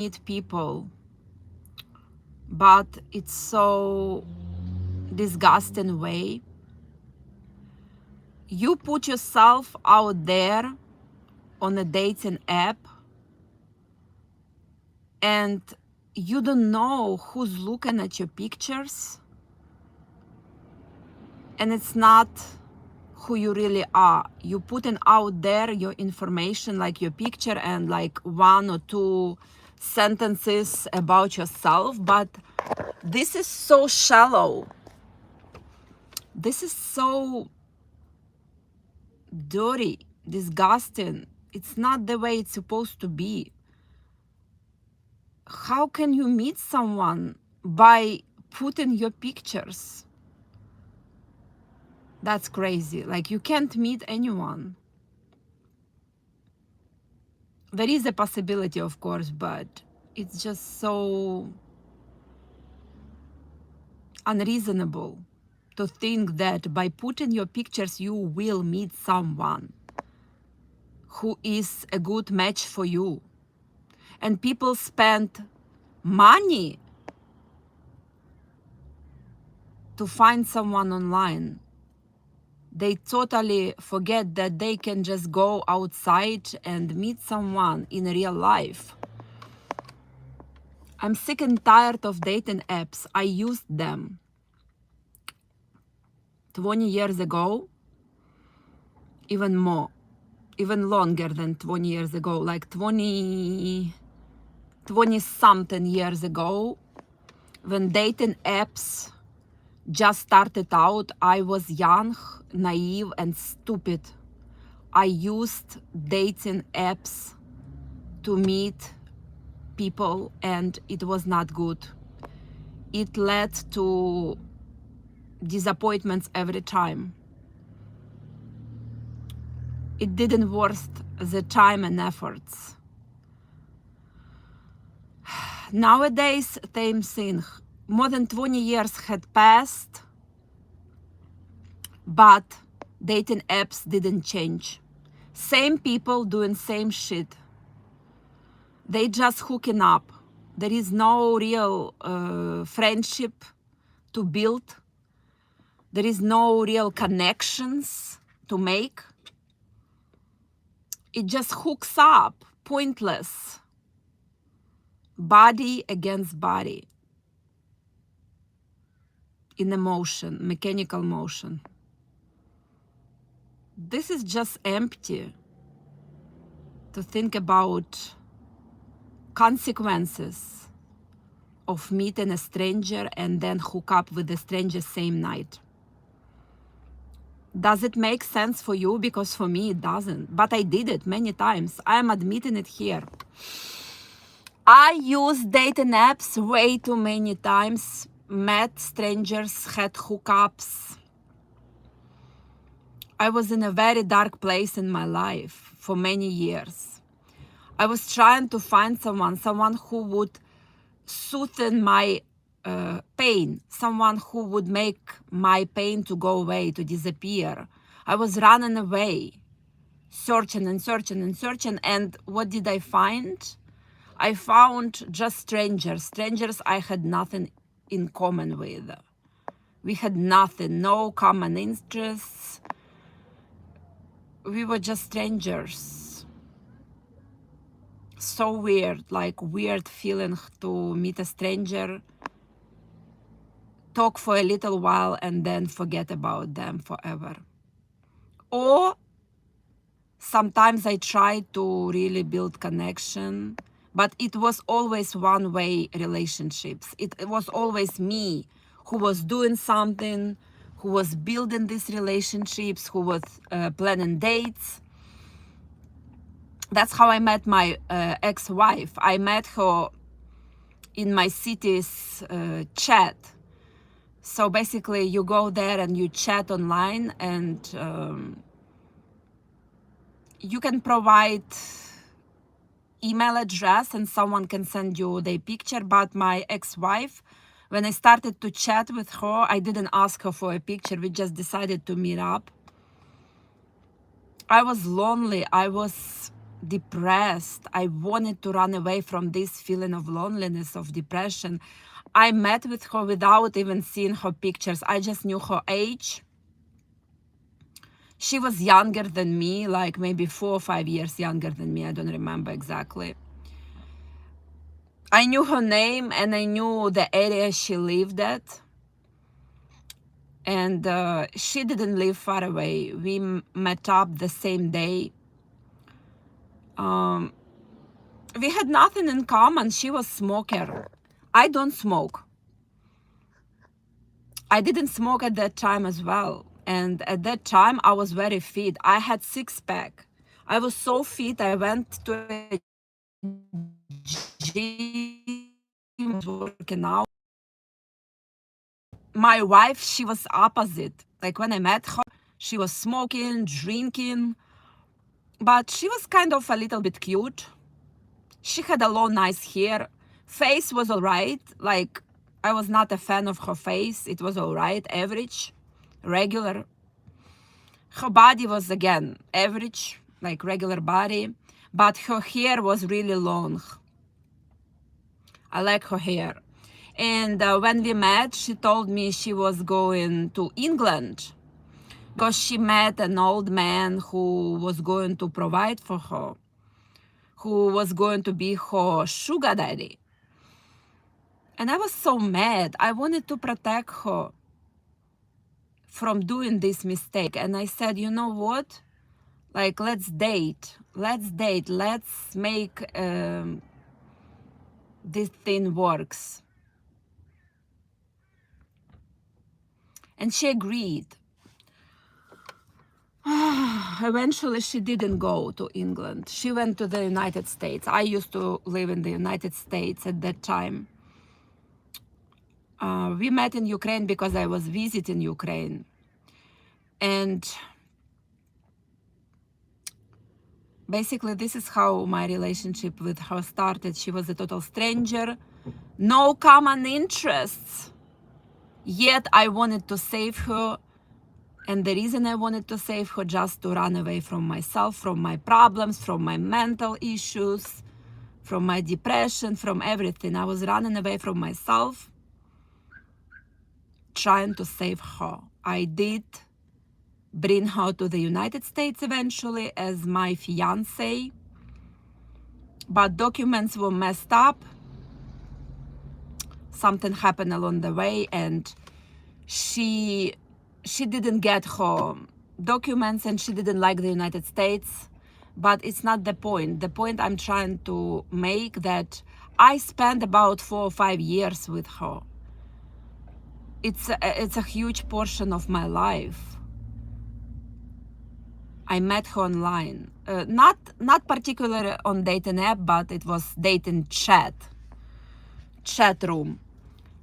meet people, but it's so disgusting way. You put yourself out there on a dating app and you don't know who's looking at your pictures, and it's not who you really are. You putting out there your information, like your picture and like one or two sentences about yourself, but this is so shallow. This is so dirty, disgusting. It's not the way it's supposed to be. How can you meet someone by putting your pictures? That's crazy. Like, you can't meet anyone. There is a possibility, of course, but it's just so unreasonable to think that by putting your pictures you will meet someone who is a good match for you. And people spend money to find someone online. They totally forget that they can just go outside and meet someone in real life. I'm sick and tired of dating apps. I used them 20 years ago, even more, even longer than 20 years ago, like 20 something years ago, when dating apps just started out. I was young, naive, and stupid. I used dating apps to meet people, and it was not good. It led to disappointments every time. It didn't worth the time and efforts. Nowadays, same thing. More than 20 years had passed, but dating apps didn't change. Same people doing same shit. They just hooking up. There is no real friendship to build. There is no real connections to make. It just hooks up, pointless. Body against body. In a motion, mechanical motion. This is just empty. To think about consequences of meeting a stranger and then hook up with the stranger same night. Does it make sense for you? Because for me it doesn't. But I did it many times. I am admitting it here. I used dating apps way too many times. Met strangers, had hookups. I was in a very dark place in my life for many years. I was trying to find someone who would soothe my pain, someone who would make my pain to go away, to disappear. I was running away, searching and searching and searching, and what did I find? I found just strangers I had nothing in common with. We had nothing, no common interests. We were just strangers. So weird, like weird feeling to meet a stranger, talk for a little while, and then forget about them forever. Or sometimes I tried to really build connection, but it was always one-way relationships. It was always me who was doing something, who was building these relationships, who was planning dates. That's how I met my ex-wife. I met her in my city's chat. So basically you go there and you chat online, and you can provide email address and someone can send you their picture. But my ex-wife, when I started to chat with her, I didn't ask her for a picture. We just decided to meet up. I was lonely. I was depressed. I wanted to run away from this feeling of loneliness, of depression. I met with her without even seeing her pictures. I just knew her age. She was younger than me, like maybe 4 or 5 years younger than me. I don't remember exactly. I knew her name and I knew the area she lived at. And she didn't live far away. We met up the same day. We had nothing in common. She was a smoker. I don't smoke. I didn't smoke at that time as well. And at that time, I was very fit. I had six-pack. I was so fit. I went to a gym, working out. My wife, she was opposite. Like when I met her, she was smoking, drinking, but she was kind of a little bit cute. She had a long, nice hair. Face was all right. Like, I was not a fan of her face. It was all right, average, regular. Her body was, again, average, like regular body, but her hair was really long. I like her hair. And when we met, she told me she was going to England because she met an old man who was going to provide for her, who was going to be her sugar daddy. And I was so mad. I wanted to protect her from doing this mistake. And I said, you know what? Like, let's date. Let's date. Let's make this thing works. And she agreed. Eventually, she didn't go to England. She went to the United States. I used to live in the United States at that time. We met in Ukraine because I was visiting Ukraine. And basically, this is how my relationship with her started. She was a total stranger, no common interests. Yet I wanted to save her. And the reason I wanted to save her, just to run away from myself, from my problems, from my mental issues, from my depression, from everything. I was running away from myself, trying to save her. I did bring her to the United States eventually as my fiance, but documents were messed up. Something happened along the way, and she didn't get her documents, and she didn't like the United States. But it's not the point. The point I'm trying to make, that I spent about 4 or 5 years with her. It's a huge portion of my life. I met her online, not particularly on dating app, but it was dating chat room.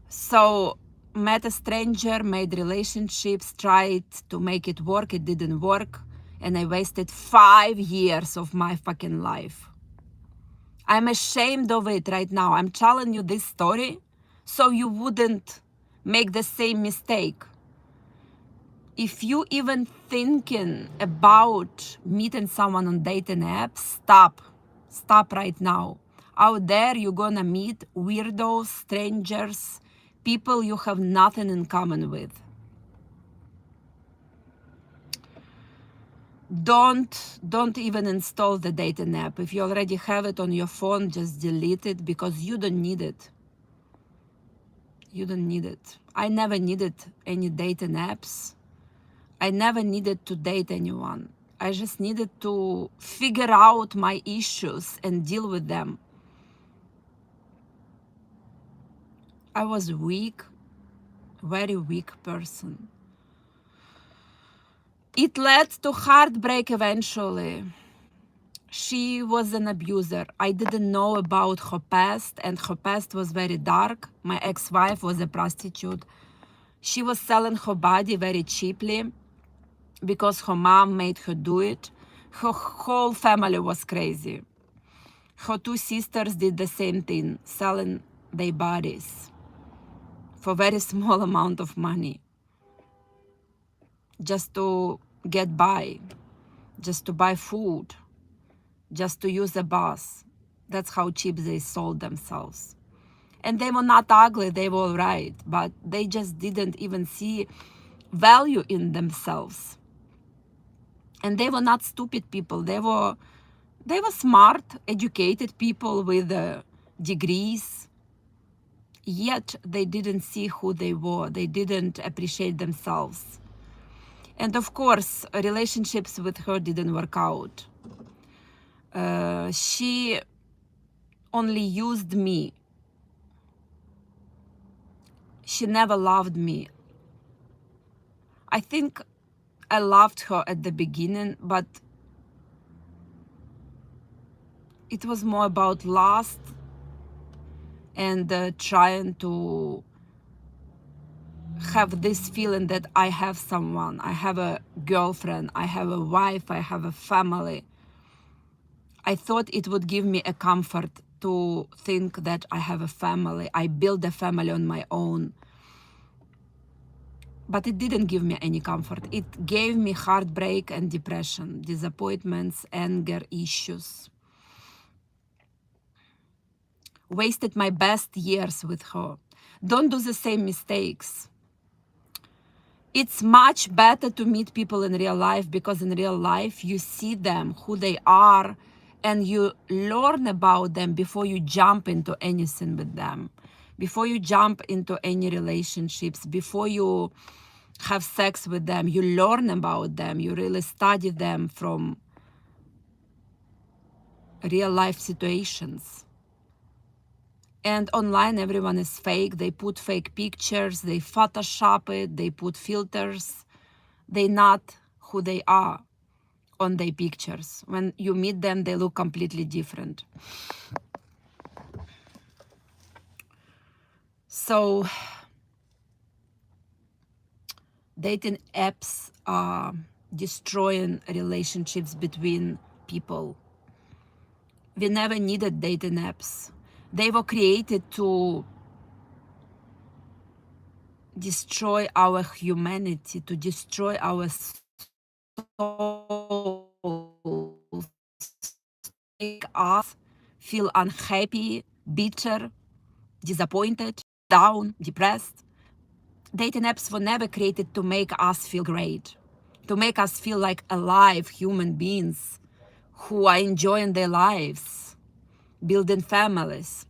So met a stranger, made relationships, tried to make it work. It didn't work, and I wasted 5 years of my fucking life. I'm ashamed of it right now. I'm telling you this story so you wouldn't make the same mistake. If you even thinking about meeting someone on dating apps, stop right now. Out there, you're gonna meet weirdos, strangers, people you have nothing in common with. Don't even install the dating app. If you already have it on your phone, just delete it, because you don't need it. You don't need it. I never needed any dating apps. I never needed to date anyone. I just needed to figure out my issues and deal with them. I was weak, very weak person. It led to heartbreak eventually. She was an abuser. I didn't know about her past, and her past was very dark. My ex-wife was a prostitute. She was selling her body very cheaply because her mom made her do it. Her whole family was crazy. Her 2 sisters did the same thing, selling their bodies for very small amount of money, just to get by, just to buy food. just to use a bus. That's how cheap they sold themselves. And they were not ugly, they were all right, but they just didn't even see value in themselves. And they were not stupid people. They were smart, educated people with degrees, yet they didn't see who they were. They didn't appreciate themselves. And of course, relationships with her didn't work out. She only used me. She never loved me. I think I loved her at the beginning, but it was more about lust and trying to have this feeling that I have someone, I have a girlfriend, I have a wife, I have a family. I thought it would give me a comfort to think that I have a family. I built a family on my own. But it didn't give me any comfort. It gave me heartbreak and depression, disappointments, anger, issues. Wasted my best years with her. Don't do the same mistakes. It's much better to meet people in real life, because in real life you see them, who they are, and you learn about them before you jump into anything with them, before you jump into any relationships, before you have sex with them. You learn about them, you really study them from real life situations. And online everyone is fake. They put fake pictures, they Photoshop it, they put filters. They're not who they are on their pictures. When you meet them, they look completely different. So dating apps are destroying relationships between people. We never needed dating apps. They were created to destroy our humanity, to destroy our soul, make us feel unhappy, bitter, disappointed, down, depressed. Dating apps were never created to make us feel great, to make us feel like alive human beings who are enjoying their lives, building families.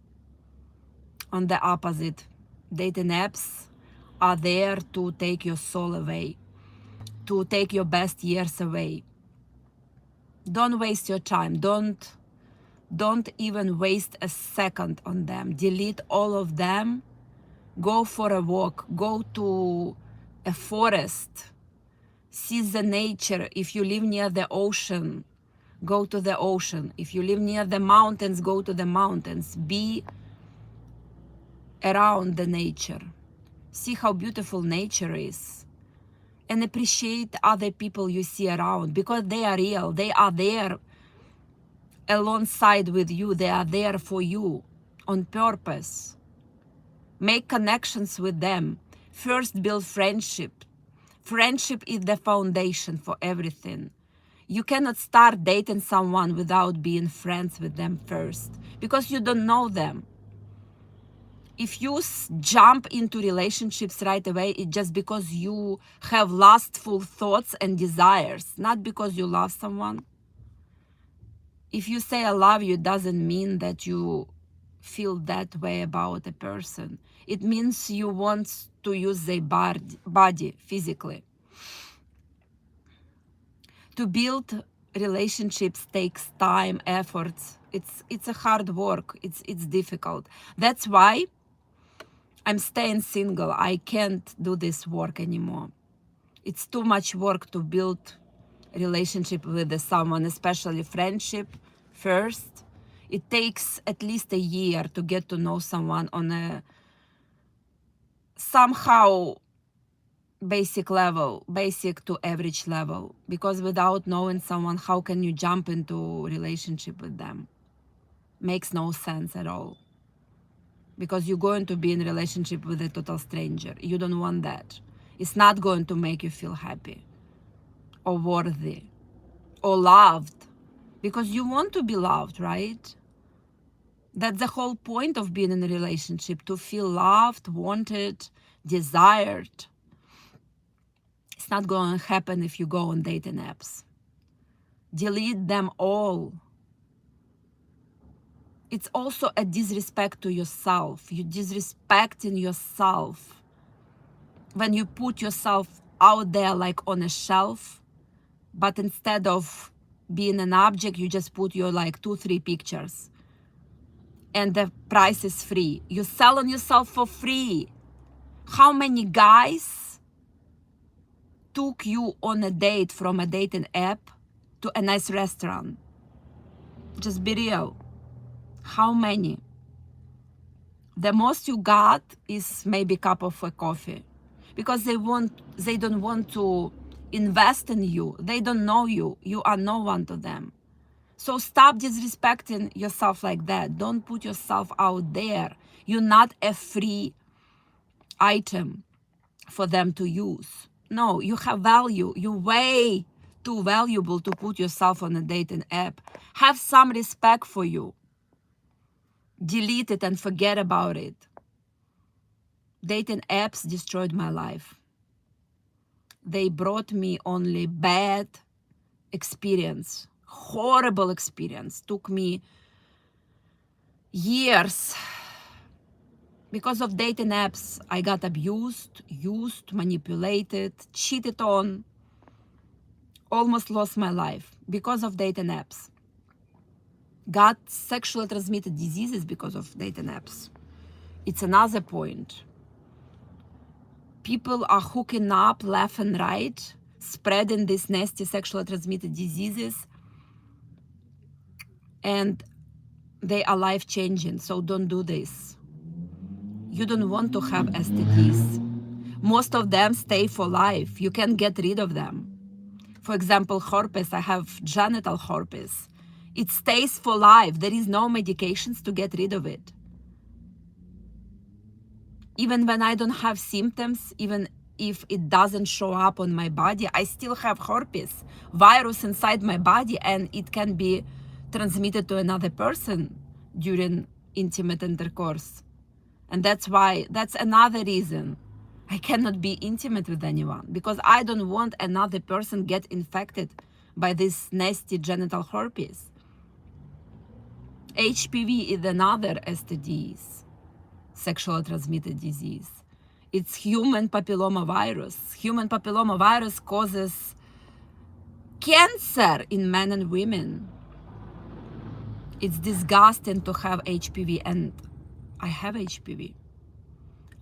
On the opposite, dating apps are there to take your soul away, to take your best years away. Don't waste your time. Don't even waste a second on them. Delete all of them. Go for a walk. Go to a forest. See the nature. If you live near the ocean, go to the ocean. If you live near the mountains, go to the mountains. Be around the nature. See how beautiful nature is. And appreciate other people you see around, because they are real. They are there alongside with you. They are there for you on purpose. Make connections with them. First, build friendship. Friendship is the foundation for everything. You cannot start dating someone without being friends with them first, because you don't know them. If you jump into relationships right away, it's just because you have lustful thoughts and desires, not because you love someone. If you say I love you, it doesn't mean that you feel that way about a person. It means you want to use their body physically. To build relationships takes time, efforts. It's a hard work. It's difficult. That's why I'm staying single. I can't do this work anymore. It's too much work to build relationship with someone, especially friendship first. It takes at least a year to get to know someone on a somehow basic level, basic to average level, because without knowing someone, how can you jump into relationship with them? Makes no sense at all. Because you're going to be in a relationship with a total stranger. You don't want that. It's not going to make you feel happy or worthy or loved. because you want to be loved, right? That's the whole point of being in a relationship, to feel loved, wanted, desired. It's not going to happen if you go on dating apps. Delete them all. It's also a disrespect to yourself. You're disrespecting yourself when you put yourself out there like on a shelf, but instead of being an object, you just put your like 2-3 pictures and the price is free. You're selling yourself for free. How many guys took you on a date from a dating app to a nice restaurant? Just be real. How many? The most you got is maybe a cup of coffee, because they don't want to invest in you. They don't know you. You are no one to them. So stop disrespecting yourself like that. Don't put yourself out there. You're not a free item for them to use. No, you have value. You're way too valuable to put yourself on a dating app. Have some respect for you. Delete it and forget about it. Dating apps destroyed my life. They brought me only bad experience, horrible experience. Took me years. Because of dating apps, I got abused, used, manipulated, cheated on, almost lost my life because of dating apps. Got sexually transmitted diseases because of dating apps. It's another point. People are hooking up left and right, spreading these nasty sexually transmitted diseases, and they are life-changing, so don't do this. You don't want to have STDs. Most of them stay for life. You can't get rid of them. For example, herpes, I have genital herpes. It stays for life. There is no medications to get rid of it. Even when I don't have symptoms, even if it doesn't show up on my body, I still have herpes virus inside my body, and it can be transmitted to another person during intimate intercourse. And that's another reason I cannot be intimate with anyone, because I don't want another person get infected by this nasty genital herpes. HPV is another STDs, sexually transmitted disease. It's human papillomavirus. Human papillomavirus causes cancer in men and women. It's disgusting to have HPV, and I have HPV.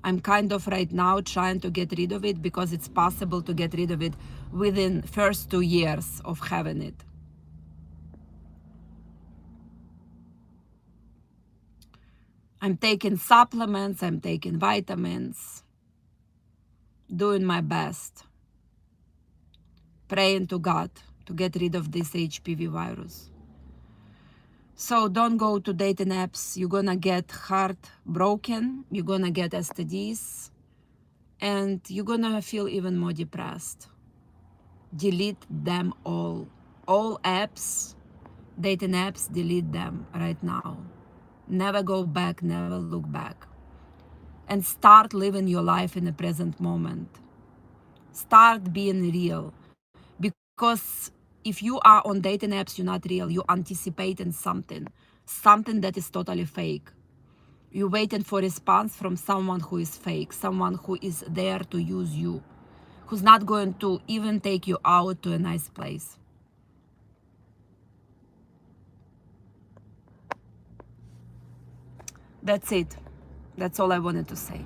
I'm kind of right now trying to get rid of it, because it's possible to get rid of it within first 2 years of having it. I'm taking supplements, I'm taking vitamins, doing my best, praying to God to get rid of this HPV virus. So don't go to dating apps. You're gonna get heartbroken, you're gonna get STDs, and you're gonna feel even more depressed. Delete them all. All apps, dating apps, delete them right now. Never go back, never look back. And start living your life in the present moment. Start being real. Because if you are on dating apps, you're not real. You're anticipating something that is totally fake. You're waiting for a response from someone who is fake, someone who is there to use you, who's not going to even take you out to a nice place. That's it. That's all I wanted to say.